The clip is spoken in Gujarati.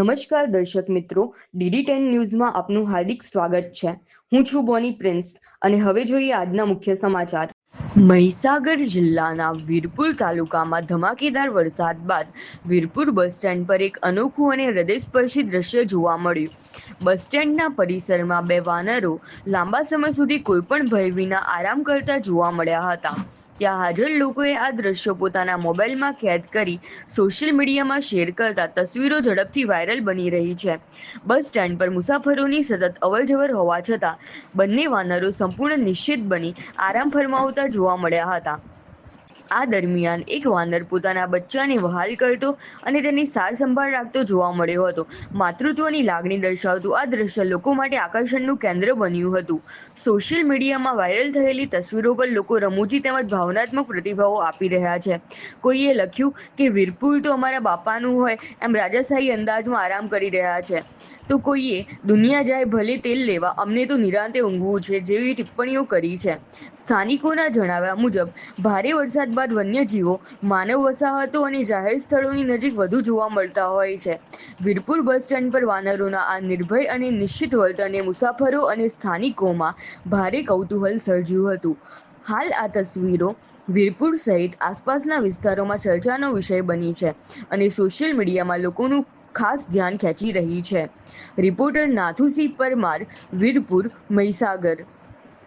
નમસ્કાર દર્શક મિત્રો, DD10 ન્યૂઝમાં આપનું હાર્દિક સ્વાગત છે। હું છું બોની પ્રિન્સ અને હવે જોઈએ આજના મુખ્ય સમાચાર। મહીસાગર જિલ્લાના વીરપુર તાલુકામાં ધમાકેદાર વરસાદ બાદ વીરપુર બસ સ્ટેન્ડ પર એક અનોખું અને હૃદયસ્પર્શી દ્રશ્ય જોવા મળ્યું। બસ સ્ટેન્ડના પરિસરમાં બે વાનરો લાંબા સમય સુધી કોઈપણ ભય વિના આરામ કરતા જોવા મળ્યા હતા। ત્યાં હાજર લોકોએ આ દ્રશ્યો પોતાના મોબાઈલમાં કેદ કરી સોશિયલ મીડિયામાં શેર કરતા તસવીરો ઝડપથી વાયરલ બની રહી છે। બસ સ્ટેન્ડ પર મુસાફરોની સતત અવરજવર હોવા છતાં બંને વાનરો સંપૂર્ણ નિશ્ચિત બની આરામ ફરમાવતા જોવા મળ્યા હતા। આ દરમિયાન એક વાનર પોતાના બચ્ચાને વહાલ કરતો અને તેની સાર સંભાળ રાખતો જોવા મળ્યો હતો। માતૃત્વની લાગણી દર્શાવતું આ દ્રશ્ય લોકો માટે આકર્ષણનું કેન્દ્ર બન્યું હતું। સોશિયલ મીડિયામાં વાયરલ થયેલી તસવીરો પર લોકો રમૂજી તેમજ ભાવનાત્મક પ્રતિભાવો આપી રહ્યા છે। કોઈએ લખ્યું કે વીરપુર તો અમારા બાપાનું હોય એમ રાજાશાહી અંદાજમાં આરામ કરી રહ્યા છે, તો કોઈએ દુનિયા જાય ભલે તેલ લેવા, અમને તો નિરાંતે ઊંઘવું છે જેવી ટિપ્પણીઓ કરી છે। સ્થાનિકોના જણાવ્યા મુજબ ભારે વરસાદ બાદ વન્યજીવો, માનવ વસાહતો અને જાહેર સ્થળોની નજીક વધુ જોવા મળતા હોય છે। વીરપુર બસ સ્ટેન્ડ પર વાનરોના આ નિર્ભય અને નિશ્ચિત વર્તને મુસાફરો અને સ્થાનિકોમાં ભારે કૌતૂહલ સર્જ્યું હતું। હાલ આ તસવીરો વીરપુર સહિત આસપાસના વિસ્તારોમાં ચર્ચાનો વિષય બની છે અને સોશિયલ મીડિયામાં લોકોનું ખાસ ધ્યાન ખેંચી રહી છે। રિપોર્ટર નાથુસિંહ પરમાર, વીરપુર, મહીસાગર।